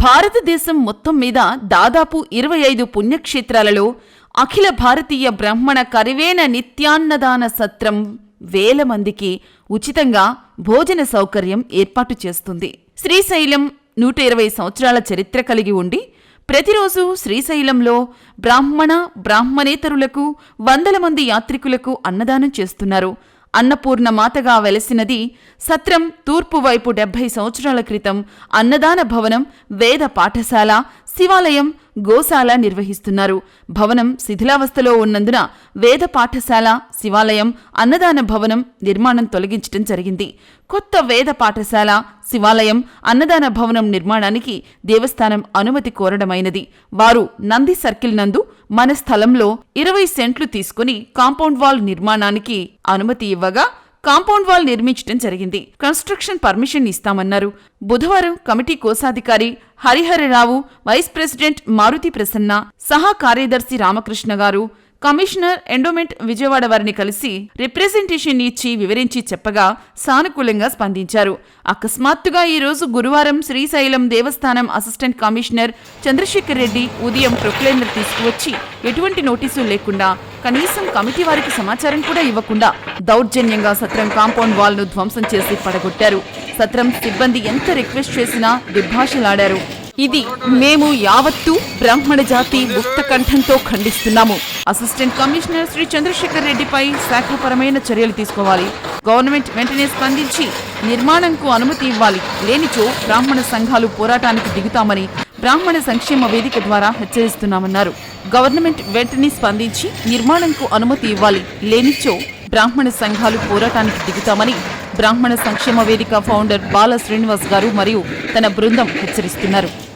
భారతదేశం మొత్తం మీద దాదాపు 25 పుణ్యక్షేత్రాలలో అఖిల భారతీయ బ్రాహ్మణ కరివేన నిత్యాన్నదాన సత్రం వేల మందికి ఉచితంగా భోజన సౌకర్యం ఏర్పాటు చేస్తుంది. శ్రీశైలం 120 సంవత్సరాల చరిత్ర కలిగి ఉండి ప్రతిరోజు శ్రీశైలంలో బ్రాహ్మణేతరులకు వందల మంది యాత్రికులకు అన్నదానం చేస్తున్నారు. అన్నపూర్ణ మాతగా వెలసినది సత్రం తూర్పు వైపు 70 సంవత్సరాల క్రితం అన్నదాన భవనం, వేద పాఠశాల, శివాలయం, గోశాల నిర్వహిస్తున్నారు. భవనం శిథిలావస్థలో ఉన్నందున వేద పాఠశాల, శివాలయం, అన్నదాన భవనం నిర్మాణం తొలగించడం జరిగింది. కొత్త వేద పాఠశాల, శివాలయం, అన్నదాన భవనం నిర్మాణానికి దేవస్థానం అనుమతి కోరడమైనది. వారు నంది సర్కిల్ నందు మన స్థలంలో 20 సెంట్లు తీసుకుని కాంపౌండ్ వాల్ నిర్మాణానికి అనుమతి ఇవ్వగా కాంపౌండ్ వాల్ నిర్మించడం జరిగింది. కన్స్ట్రక్షన్ పర్మిషన్ ఇస్తామన్నారు. బుధవారం కమిటీ కోశాధికారి హరిహరరావు, వైస్ ప్రెసిడెంట్ మారుతి ప్రసన్న, సహా కార్యదర్శి రామకృష్ణ గారు, కమిషనర్ ఎండోమెంట్ విజయవాడ వారిని కలిసి రిప్రజెంటేషన్ ఇచ్చి వివరించి చెప్పగా సానుకూలంగా స్పందించారు. అకస్మాత్తుగా ఈరోజు గురువారం శ్రీశైలం దేవస్థానం అసిస్టెంట్ కమిషనర్ చంద్రశేఖర్ రెడ్డి ఉదయం ప్రొక్లైనర్ తీసుకువచ్చి ఎటువంటి నోటీసు లేకుండా, కనీసం కమిటీ వారికి సమాచారం కూడా ఇవ్వకుండా దౌర్జన్యంగా సత్రం కాంపౌండ్ వాల్ ను ధ్వంసం చేసి పడగొట్టారు. సత్రం సిబ్బంది ఎంత రిక్వెస్ట్ చేసినా దిగ్భాషలాడారు. ఇది మేము యావత్తు బ్రాహ్మణ జాతి ముక్త కంఠంతో ఖండిస్తున్నాము. అసిస్టెంట్ కమిషనర్ శ్రీ చంద్రశేఖర్ రెడ్డిపై శాఖాపరమైన చర్యలు తీసుకోవాలి. గవర్నమెంట్ వెంటనే స్పందించి నిర్మాణంకు అనుమతి ఇవ్వాలి. లేనిచో బ్రాహ్మణ సంఘాలు పోరాటానికి దిగుతామని బ్రాహ్మణ సంక్షేమ వేదిక ద్వారా హెచ్చరిస్తున్నామన్నారు. గవర్నమెంట్ వెంటనే స్పందించి నిర్మాణంకు అనుమతి ఇవ్వాలి. లేనిచో బ్రాహ్మణ సంఘాలు పోరాటానికి దిగుతామని బ్రాహ్మణ సంక్షేమ వేదిక ఫౌండర్ బాల శ్రీనివాస్ గారు మరియు తన బృందం హెచ్చరిస్తున్నారు.